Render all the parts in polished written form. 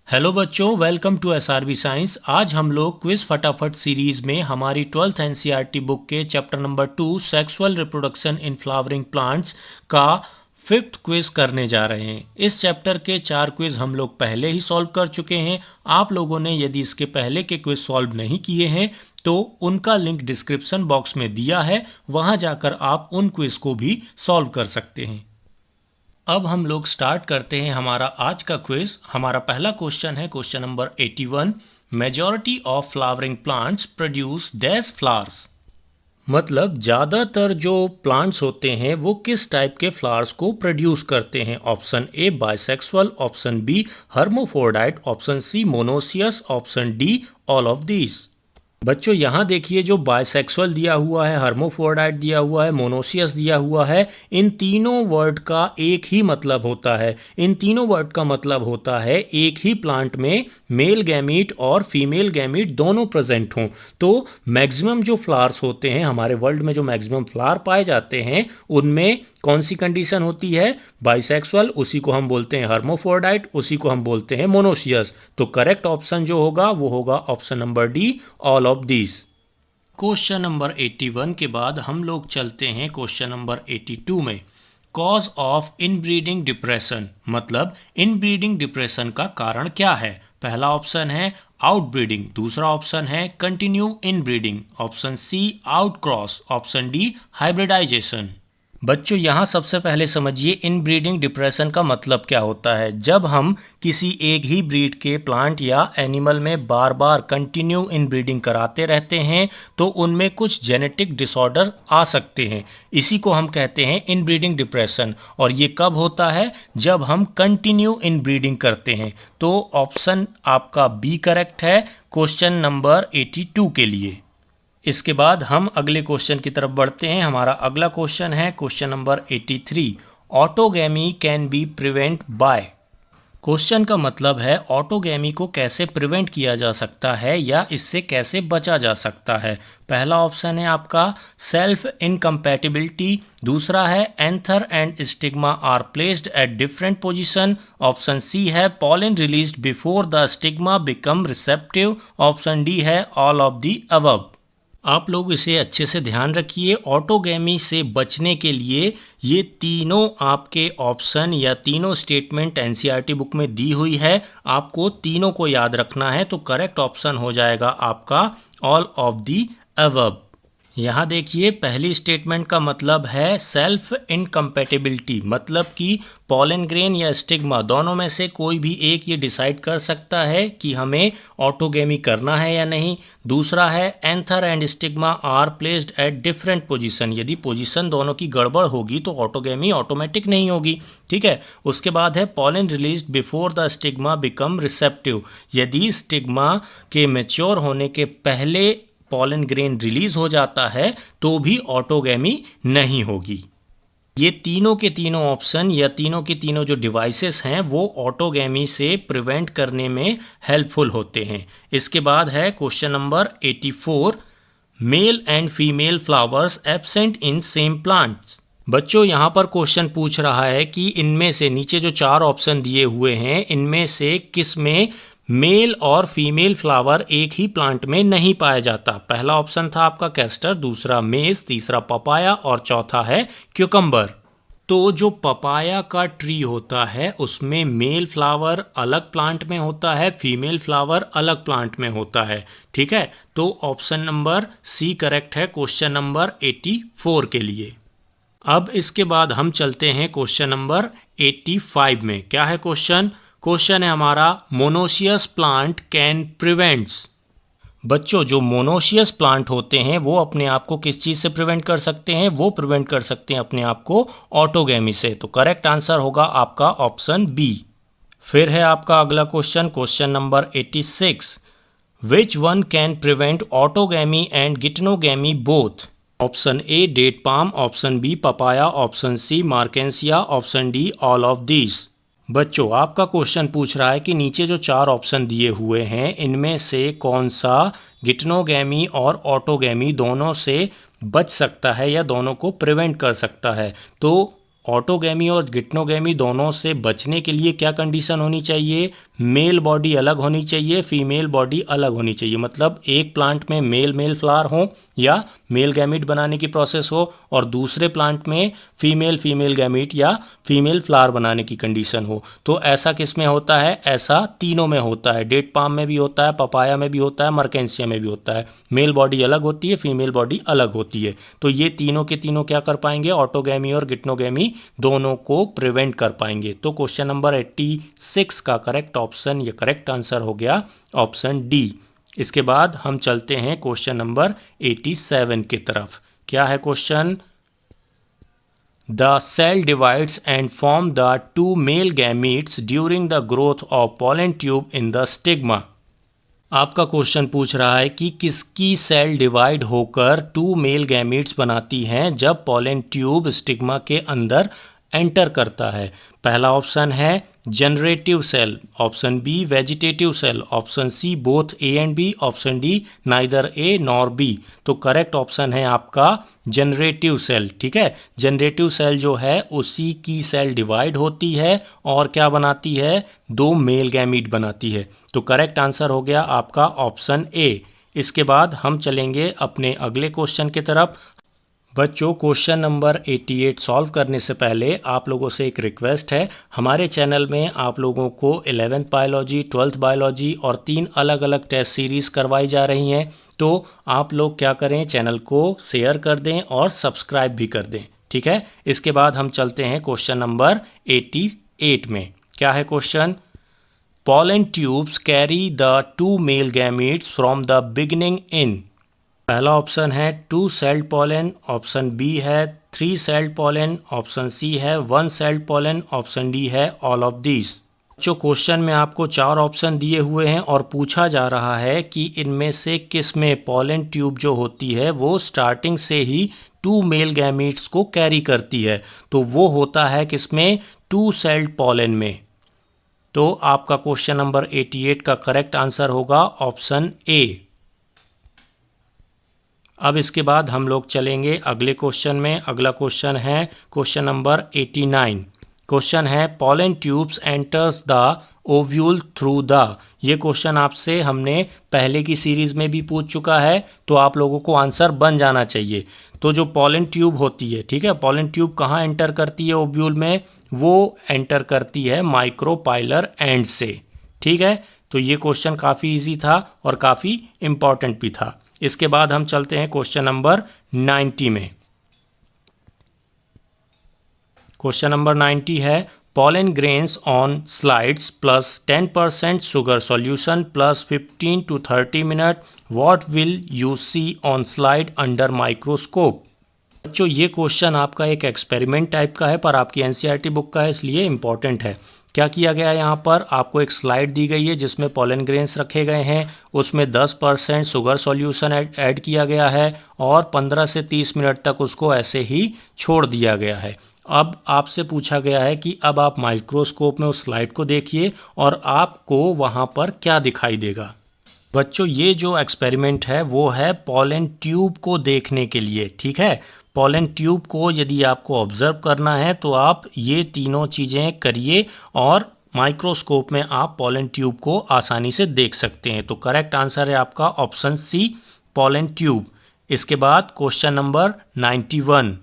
Hello बच्चों, welcome to SRB science. आज हम लोग क्विज फटाफट सीरीज में हमारी 12th एनसीईआरटी बुक के chapter number 2 sexual reproduction in flowering plants का 5th क्विज करने जा रहे हैं। इस चैप्टर के 4 क्विज हम लोग पहले ही सॉल्व कर चुके हैं। आप लोगों ने यदि इसके पहले के क्विज सॉल्व नहीं किए हैं तो उनका लिंक डिस्क्रिप्शन बॉक्स में दिया है, वहां जाकर आप उन क्विज को भी सॉल्व कर सकते हैं। अब हम लोग स्टार्ट करते हैं हमारा आज का क्विज। हमारा पहला क्वेश्चन है question number 81। Majority of flowering plants produce dash flowers. मतलब ज़्यादातर जो प्लांट्स होते हैं वो किस टाइप के फ्लावर्स को प्रोड्यूस करते हैं। Option A bisexual, option B hermaphrodite, option C monoecious, option D all of these. बच्चों यहाँ देखिए, जो बाइसेक्सुअल दिया हुआ है, हर्मोफोर्डाइट दिया हुआ है, मोनोसियस दिया हुआ है, इन तीनों वर्ड का एक ही मतलब होता है। इन तीनों वर्ड का मतलब होता है एक ही प्लांट में मेल गैमीट और फीमेल गैमीट दोनों प्रेजेंट हों। तो मैक्सिमम जो फ्लावर्स होते हैं हमारे वर्ल्ड में, जो मैक्सिमम फ्लावर पाए जाते हैं उनमें कौन सी कंडीशन होती है? बाइसेक्सुअल, उसी को हम बोलते हैं हर्मोफोर्डाइट, उसी को हम बोलते हैं मोनोसियस। तो करेक्ट ऑप्शन जो होगा वो होगा option number D, all of these. Question number 81 के बाद हम लोग चलते हैं क्वेश्चन नंबर 82 में। कॉज ऑफ इनब्रीडिंग डिप्रेशन, मतलब इनब्रीडिंग डिप्रेशन का कारण क्या है? पहला ऑप्शन है आउटब्रीडिंग, दूसरा ऑप्शन है continue inbreeding, option C outcross, option D hybridization. बच्चों यहाँ सबसे पहले समझिए इनब्रीडिंग डिप्रेशन का मतलब क्या होता है। जब हम किसी एक ही ब्रीड के प्लांट या एनिमल में बार बार कंटिन्यू इनब्रीडिंग कराते रहते हैं तो उनमें कुछ जेनेटिक डिसऑर्डर आ सकते हैं। इसी को हम कहते हैं इनब्रीडिंग डिप्रेशन। और ये कब होता है? जब हम कंटिन्यू इनब्रीडिंग करते हैं। तो ऑप्शन आपका बी करेक्ट है क्वेश्चन नंबर 82 के लिए। इसके बाद हम अगले क्वेश्चन की तरफ बढ़ते हैं। हमारा अगला क्वेश्चन है question number 83। Autogamy can be prevent by. Question का मतलब है ऑटोगैमी को कैसे प्रिवेंट किया जा सकता है या इससे कैसे बचा जा सकता है। पहला ऑप्शन है आपका सेल्फ इनकम्पैटिबिलिटी, दूसरा है anther and stigma are placed at different position, option C है pollen released before the stigma become receptive, option D है ऑल ऑफ द अबव। आप लोग इसे अच्छे से ध्यान रखिए। ऑटोगैमी से बचने के लिए ये तीनों आपके ऑप्शन या तीनों स्टेटमेंट एनसीईआरटी बुक में दी हुई है, आपको तीनों को याद रखना है। तो करेक्ट ऑप्शन हो जाएगा आपका ऑल ऑफ दी अबव। यहाँ देखिए, पहली स्टेटमेंट का मतलब है सेल्फ इनकम्पैटिबिलिटी, मतलब कि पॉलन ग्रेन या स्टिग्मा दोनों में से कोई भी एक ये डिसाइड कर सकता है कि हमें ऑटोगैमी करना है या नहीं। दूसरा है anther and stigma are placed at different position, यदि पोजीशन दोनों की गड़बड़ होगी तो ऑटोगैमी ऑटोमेटिक नहीं होगी। ठीक है। उसके बाद है pollen released before the stigma become receptive, यदि स्टिग्मा के मैच्योर होने के पहले पॉलन ग्रेन रिलीज हो जाता है तो भी ऑटोगैमी नहीं होगी। ये तीनों के तीनों ऑप्शन या तीनों के तीनों जो डिवाइसेस हैं वो ऑटोगैमी से प्रिवेंट करने में हेल्पफुल होते हैं। इसके बाद है question number 84। Male and female flowers absent in same plants. बच्चों यहाँ पर क्वेश्चन पूछ रहा है कि इनमें से नीचे जो 4 ऑप्शन दिए हुए हैं इनमें से किस में मेल और फीमेल फ्लावर एक ही प्लांट में नहीं पाया जाता। पहला ऑप्शन था आपका कैस्टर, दूसरा मेज, तीसरा पपाया और चौथा है क्यूकम्बर। तो जो पपाया का ट्री होता है उसमें मेल फ्लावर अलग प्लांट में होता है, फीमेल फ्लावर अलग प्लांट में होता है। ठीक है। तो ऑप्शन नंबर सी करेक्ट है क्वेश्चन नंबर 84 के लिए। अब इसके बाद हम चलते हैं क्वेश्चन नंबर 85 में। क्या है क्वेश्चन? क्वेश्चन है हमारा मोनोसियस प्लांट कैन प्रिवेंट्स। बच्चों जो मोनोसियस प्लांट होते हैं वो अपने आप को किस चीज़ से प्रिवेंट कर सकते हैं? वो प्रिवेंट कर सकते हैं अपने आप को ऑटोगैमी से। तो करेक्ट आंसर होगा आपका ऑप्शन बी। फिर है आपका अगला question, question number 86। Which one can prevent autogamy and geitonogamy both? Option A date palm, option B papaya, option C marchantia, option D all of these. बच्चों आपका क्वेश्चन पूछ रहा है कि नीचे जो 4 ऑप्शन दिए हुए हैं इनमें से कौन सा गिटनोगैमी और ऑटोगैमी दोनों से बच सकता है या दोनों को प्रिवेंट कर सकता है। तो ऑटोगैमी और गिट्नोगैमी दोनों से बचने के लिए क्या कंडीशन होनी चाहिए? मेल बॉडी अलग होनी चाहिए, फीमेल बॉडी अलग होनी चाहिए। मतलब एक प्लांट में मेल मेल फ्लावर हो या मेल गैमीट बनाने की प्रोसेस हो और दूसरे प्लांट में फीमेल फीमेल गैमीट या फीमेल फ्लावर बनाने की कंडीशन हो। तो ऐसा किस में होता है? ऐसा तीनों में होता है। डेट पाम में भी होता है, पपाया में भी होता है, मर्केंसिया में भी होता है। मेल बॉडी अलग होती है, फीमेल बॉडी अलग होती है। तो ये तीनों के तीनों क्या कर पाएंगे? ऑटोगैमी और गिट्नोगैमी दोनों को प्रिवेंट कर पाएंगे। तो क्वेश्चन नंबर 86 का करेक्ट ऑप्शन या करेक्ट आंसर हो गया ऑप्शन डी। इसके बाद हम चलते हैं क्वेश्चन नंबर 87 की तरफ। क्या है question? The cell divides and form the two male gametes during the growth of pollen tube in the stigma. आपका क्वेश्चन पूछ रहा है कि किसकी सेल डिवाइड होकर टू मेल गैमीट्स बनाती हैं जब पॉलन ट्यूब स्टिग्मा के अंदर एंटर करता है। पहला ऑप्शन है generative cell, option B vegetative cell, option C both A and B, option D neither A nor B. तो करेक्ट ऑप्शन है आपका जनरेटिव सेल। ठीक है, जनरेटिव सेल जो है उसी की सेल डिवाइड होती है और क्या बनाती है? दो मेल गैमीट बनाती है। तो करेक्ट आंसर हो गया आपका ऑप्शन ए। इसके बाद हम चलेंगे अपने अगले क्वेश्चन की तरफ। बच्चों, क्वेश्चन नंबर 88 सॉल्व करने से पहले आप लोगों से एक रिक्वेस्ट है। हमारे चैनल में आप लोगों को 11th बायोलॉजी, 12th बायोलॉजी और 3 अलग अलग टेस्ट सीरीज़ करवाई जा रही हैं। तो आप लोग क्या करें, चैनल को शेयर कर दें और सब्सक्राइब भी कर दें। ठीक है, इसके बाद हम चलते हैं क्वेश्चन नंबर 88 में। क्या है question? Pollen tubes carry the two male gametes from the beginning in। पहला ऑप्शन है 2 सेल्ड पॉलन, ऑप्शन बी है 3 सेल्ड पॉलन, ऑप्शन सी है 1 सेल्ड पॉलन, ऑप्शन डी है ऑल ऑफ दीज। जो क्वेश्चन में आपको 4 ऑप्शन दिए हुए हैं और पूछा जा रहा है कि इनमें से किस में पॉलन ट्यूब जो होती है वो स्टार्टिंग से ही 2 मेल गैमीट्स को कैरी करती है। तो वो होता है किसमें? 2 सेल्ड पॉलन में। तो आपका क्वेश्चन नंबर 88 का करेक्ट आंसर होगा ऑप्शन ए। अब इसके बाद हम लोग चलेंगे अगले क्वेश्चन में। अगला क्वेश्चन है क्वेश्चन नंबर 89। क्वेश्चन है pollen tubes enters the ovule through the. ये क्वेश्चन आपसे हमने पहले की सीरीज में भी पूछ चुका है, तो आप लोगों को आंसर बन जाना चाहिए। तो जो पॉलन ट्यूब होती है, ठीक है, पॉलन ट्यूब कहाँ एंटर करती है ओव्यूल में? वो एंटर करती है माइक्रोपाइलर एंड से। ठीक है, तो ये क्वेश्चन काफ़ी इजी था और काफ़ी इम्पॉर्टेंट भी था। इसके बाद हम चलते हैं क्वेश्चन नंबर 90 में। क्वेश्चन नंबर 90 है pollen grains on slides plus 10% sugar solution plus 15 to 30 minutes, what will you see on slide under microscope। बच्चों, ये क्वेश्चन आपका एक एक्सपेरिमेंट टाइप का है पर आपकी एनसीईआरटी बुक का है, इसलिए इम्पॉर्टेंट है। क्या किया गया है यहाँ पर? आपको एक स्लाइड दी गई है जिसमें पॉलन ग्रेन्स रखे गए हैं, उसमें 10% शुगर सॉल्यूशन ऐड किया गया है और 15 से 30 मिनट तक उसको ऐसे ही छोड़ दिया गया है। अब आपसे पूछा गया है कि अब आप माइक्रोस्कोप में उस स्लाइड को देखिए और आपको वहाँ पर क्या दिखाई देगा। बच्चों, ये जो एक्सपेरिमेंट है वो है पॉलन ट्यूब को देखने के लिए। ठीक है, पॉलन ट्यूब को यदि आपको ऑब्जर्व करना है तो आप ये तीनों चीज़ें करिए और माइक्रोस्कोप में आप पॉलन ट्यूब को आसानी से देख सकते हैं। तो करेक्ट आंसर है आपका ऑप्शन सी, पॉलन ट्यूब। इसके बाद question number 91।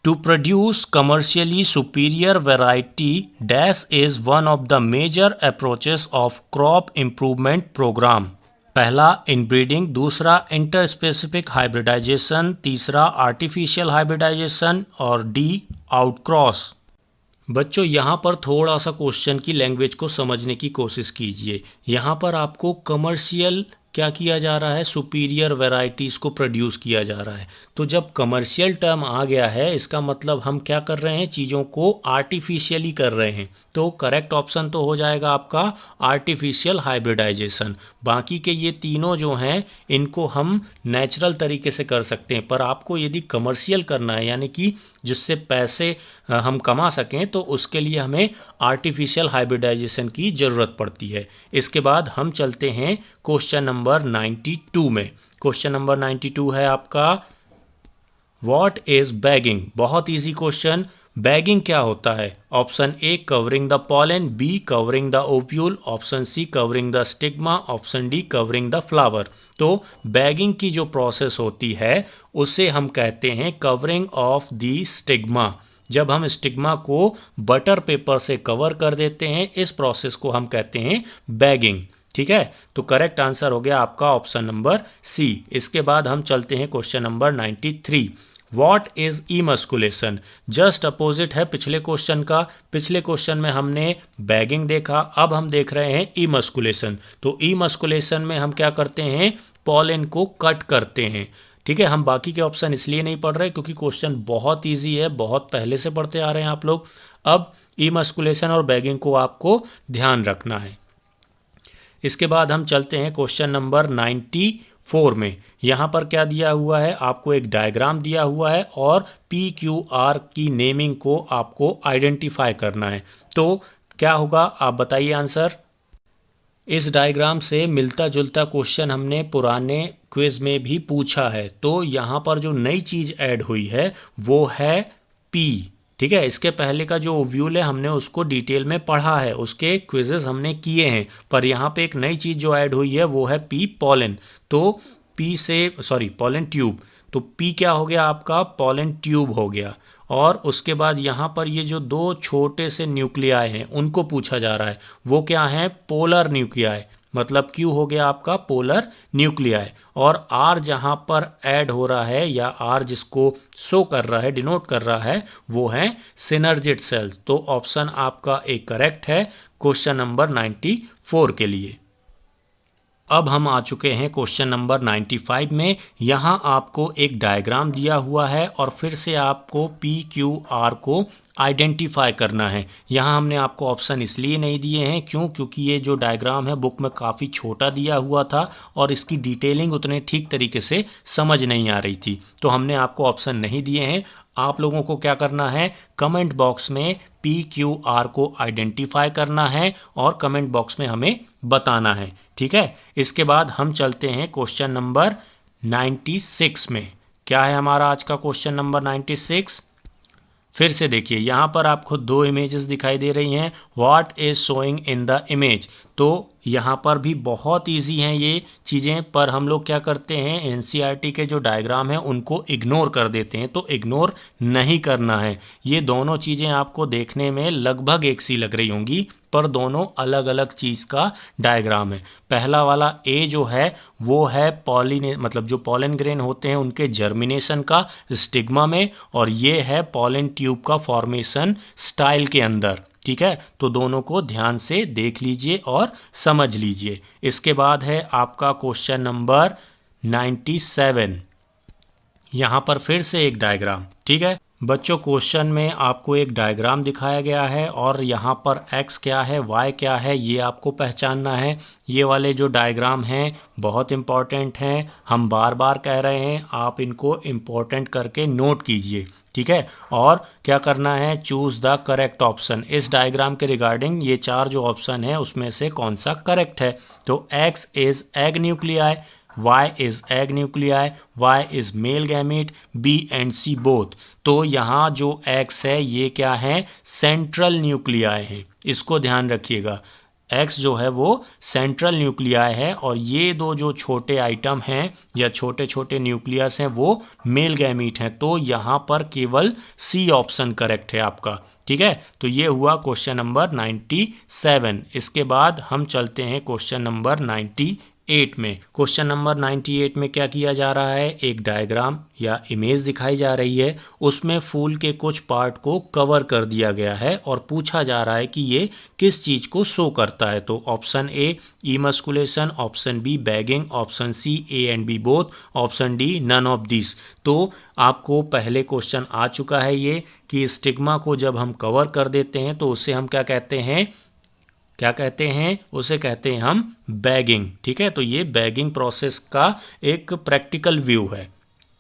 To produce commercially superior variety dash is one of the major approaches of crop improvement program। पहला इनब्रीडिंग, दूसरा इंटरस्पेसिफिक हाइब्रिडाइजेशन, तीसरा आर्टिफिशियल हाइब्रिडाइजेशन और डी आउटक्रॉस। बच्चों, यहाँ पर थोड़ा सा क्वेश्चन की लैंग्वेज को समझने की कोशिश कीजिए। यहाँ पर आपको कमर्शियल क्या किया जा रहा है? सुपीरियर वैरायटीज़ को प्रोड्यूस किया जा रहा है। तो जब कमर्शियल टर्म आ गया है इसका मतलब हम क्या कर रहे हैं? चीज़ों को आर्टिफिशियली कर रहे हैं। तो करेक्ट ऑप्शन तो हो जाएगा आपका आर्टिफिशियल हाइब्रिडाइजेशन। बाकी के ये तीनों जो हैं इनको हम नेचुरल तरीके से कर सकते हैं, पर आपको यदि कमर्शियल करना है यानी कि जिससे पैसे हम कमा सकें तो उसके लिए हमें आर्टिफिशियल हाइब्रिडाइजेशन की ज़रूरत पड़ती है। इसके बाद हम चलते हैं क्वेश्चन नंबर 92 में। क्वेश्चन नंबर 92 है आपका व्हाट इज बैगिंग? बहुत इजी क्वेश्चन। बैगिंग क्या होता है? Option A covering the pollen, B covering the ovule, option C covering the stigma, option D covering the flower. तो बैगिंग की जो प्रोसेस होती है उसे हम कहते हैं कवरिंग ऑफ द स्टिग्मा। जब हम स्टिग्मा को बटर पेपर से कवर कर देते हैं, इस प्रोसेस को हम कहते हैं बैगिंग। ठीक है, तो करेक्ट आंसर हो गया आपका ऑप्शन नंबर सी। इसके बाद हम चलते हैं question number 93। What is इमस्कुलेशन? Just opposite है पिछले क्वेश्चन का। पिछले क्वेश्चन में हमने बैगिंग देखा, अब हम देख रहे हैं इमस्कुलेशन। तो इमस्कुलेशन में हम क्या करते हैं? पॉलन को कट करते हैं। ठीक है, हम बाकी के ऑप्शन इसलिए नहीं पढ़ रहे क्योंकि क्वेश्चन बहुत इजी है, बहुत पहले से पढ़ते आ रहे हैं आप लोग। अब इमस्कुलेशन और बैगिंग को आपको ध्यान रखना है। इसके बाद हम चलते हैं क्वेश्चन नंबर 94 में। यहाँ पर क्या दिया हुआ है? आपको एक डायग्राम दिया हुआ है और PQR की नेमिंग को आपको आइडेंटिफाई करना है। तो क्या होगा, आप बताइए आंसर। इस डायग्राम से मिलता जुलता क्वेश्चन हमने पुराने क्विज में भी पूछा है। तो यहाँ पर जो नई चीज़ ऐड हुई है वो है P। ठीक है, इसके पहले का जो ओव्यूल है हमने उसको डिटेल में पढ़ा है, उसके क्विजेस हमने किए हैं, पर यहाँ पे एक नई चीज़ जो ऐड हुई है वो है पी पॉलन। तो पी से पॉलन ट्यूब। तो पी क्या हो गया आपका? पॉलन ट्यूब हो गया। और उसके बाद यहाँ पर ये जो दो छोटे से न्यूक्लियाई हैं उनको पूछा जा रहा है, वो क्या है? Polar nuclei. मतलब क्यू हो गया आपका पोलर न्यूक्लियाई। और आर जहाँ पर ऐड हो रहा है या आर जिसको शो कर रहा है, डिनोट कर रहा है, वो है सिनर्जिड सेल्स। तो ऑप्शन आपका एक करेक्ट है क्वेश्चन नंबर 94 के लिए। अब हम आ चुके हैं क्वेश्चन नंबर 95 में। यहाँ आपको एक डायग्राम दिया हुआ है और फिर से आपको PQR को आइडेंटिफाई करना है। यहाँ हमने आपको ऑप्शन इसलिए नहीं दिए हैं क्योंकि ये जो डायग्राम है बुक में काफ़ी छोटा दिया हुआ था और इसकी डिटेलिंग उतने ठीक तरीके से समझ नहीं आ रही थी, तो हमने आपको ऑप्शन नहीं दिए हैं। आप लोगों को क्या करना है? कमेंट बॉक्स में PQR को आइडेंटिफाई करना है और कमेंट बॉक्स में हमें बताना है। ठीक है, इसके बाद हम चलते हैं क्वेश्चन नंबर 96 में। क्या है हमारा आज का क्वेश्चन नंबर 96? फिर से देखिए, यहाँ पर आपको दो इमेजेस दिखाई दे रही हैं। What is showing in the image? तो यहाँ पर भी बहुत इजी हैं ये चीज़ें, पर हम लोग क्या करते हैं? एनसीईआरटी के जो डायग्राम हैं उनको इग्नोर कर देते हैं। तो इग्नोर नहीं करना है। ये दोनों चीज़ें आपको देखने में लगभग एक सी लग रही होंगी, पर दोनों अलग अलग चीज़ का डायग्राम है। पहला वाला ए जो है वो है मतलब जो पॉलन ग्रेन होते हैं उनके जर्मिनेशन का स्टिग्मा में, और ये है पॉलन ट्यूब का फॉर्मेशन स्टाइल के अंदर। ठीक है, तो दोनों को ध्यान से देख लीजिए और समझ लीजिए। इसके बाद है आपका क्वेश्चन नंबर 97। यहाँ पर फिर से एक डायग्राम। ठीक है बच्चों, क्वेश्चन में आपको एक डायग्राम दिखाया गया है और यहाँ पर x क्या है, y क्या है, ये आपको पहचानना है। ये वाले जो डायग्राम हैं बहुत इम्पॉर्टेंट हैं, हम बार बार कह रहे हैं, आप इनको इम्पोर्टेंट करके नोट कीजिए। ठीक है, और क्या करना है? Choose the correct option. इस डायग्राम के रिगार्डिंग ये चार जो ऑप्शन है उसमें से कौन सा करेक्ट है? तो x is egg nuclei, Y is egg nuclei, Y is male gamete, B and C both। तो यहाँ जो X है ये क्या है? सेंट्रल न्यूक्लियाई है, इसको ध्यान रखिएगा। X जो है वो सेंट्रल न्यूक्लियाई है और ये दो जो छोटे आइटम हैं या छोटे छोटे न्यूक्लियस हैं वो मेल गैमीट हैं। तो यहाँ पर केवल C ऑप्शन करेक्ट है आपका। ठीक है, तो ये हुआ क्वेश्चन नंबर 97। इसके बाद हम चलते हैं क्वेश्चन नंबर 98 में। क्वेश्चन नंबर 98 में क्या किया जा रहा है? एक डायग्राम या इमेज दिखाई जा रही है, उसमें फूल के कुछ पार्ट को कवर कर दिया गया है और पूछा जा रहा है कि ये किस चीज़ को शो करता है। तो option A emasculation, option B bagging, option C A and B both, option D none of this. तो आपको पहले क्वेश्चन आ चुका है ये कि स्टिग्मा को जब हम कवर कर देते हैं तो उसे हम क्या कहते हैं? क्या कहते हैं? उसे कहते हैं हम बैगिंग। ठीक है, तो ये बैगिंग प्रोसेस का एक प्रैक्टिकल व्यू है।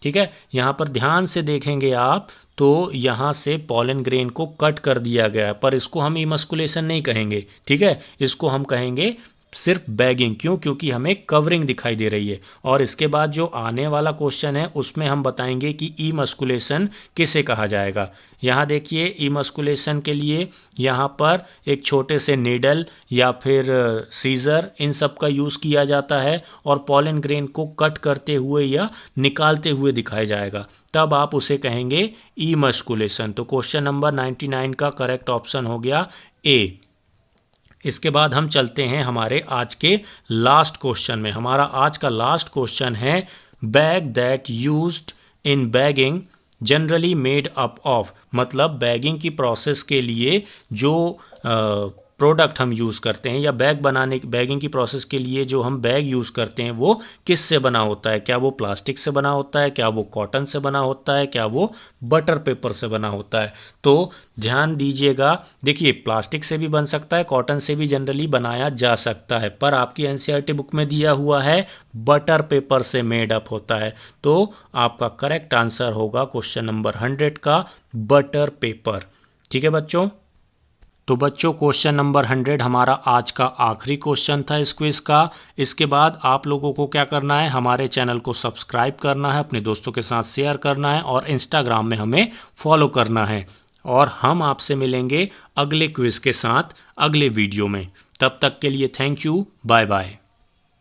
ठीक है, यहाँ पर ध्यान से देखेंगे आप तो यहाँ से पॉलन ग्रेन को कट कर दिया गया है, पर इसको हम इमस्कुलेशन नहीं कहेंगे। ठीक है, इसको हम कहेंगे सिर्फ बैगिंग। क्यों? क्योंकि हमें कवरिंग दिखाई दे रही है। और इसके बाद जो आने वाला क्वेश्चन है उसमें हम बताएंगे कि इमस्कुलेशन किसे कहा जाएगा। यहाँ देखिए, इमस्कुलेशन के लिए यहाँ पर एक छोटे से नीडल या फिर सीजर इन सब का यूज़ किया जाता है और पॉलन ग्रेन को कट करते हुए या निकालते हुए दिखाया जाएगा, तब आप उसे कहेंगे इमस्कुलेशन। तो क्वेश्चन नंबर 99 का करेक्ट ऑप्शन हो गया ए। इसके बाद हम चलते हैं हमारे आज के लास्ट क्वेश्चन में। हमारा आज का लास्ट क्वेश्चन है bag that used in bagging generally made up of. मतलब बैगिंग की प्रोसेस के लिए जो प्रोडक्ट हम यूज़ करते हैं या बैगिंग की प्रोसेस के लिए जो हम बैग यूज़ करते हैं वो किस से बना होता है? क्या वो प्लास्टिक से बना होता है? क्या वो कॉटन से बना होता है? क्या वो बटर पेपर से बना होता है? तो ध्यान दीजिएगा, देखिए प्लास्टिक से भी बन सकता है, कॉटन से भी जनरली बनाया जा सकता है, पर आपकी एनसीईआरटी बुक में दिया हुआ है बटर पेपर से मेड अप होता है। तो आपका करेक्ट आंसर होगा क्वेश्चन नंबर 100 का बटर पेपर। ठीक है बच्चों। तो बच्चों क्वेश्चन नंबर 100 हमारा आज का आखिरी क्वेश्चन था इस क्विज का। इसके बाद आप लोगों को क्या करना है, हमारे चैनल को सब्सक्राइब करना है, अपने दोस्तों के साथ शेयर करना है और इंस्टाग्राम में हमें फॉलो करना है। और हम आपसे मिलेंगे अगले क्विज के साथ अगले वीडियो में। तब तक के लिए थैंक यू, बाय बाय।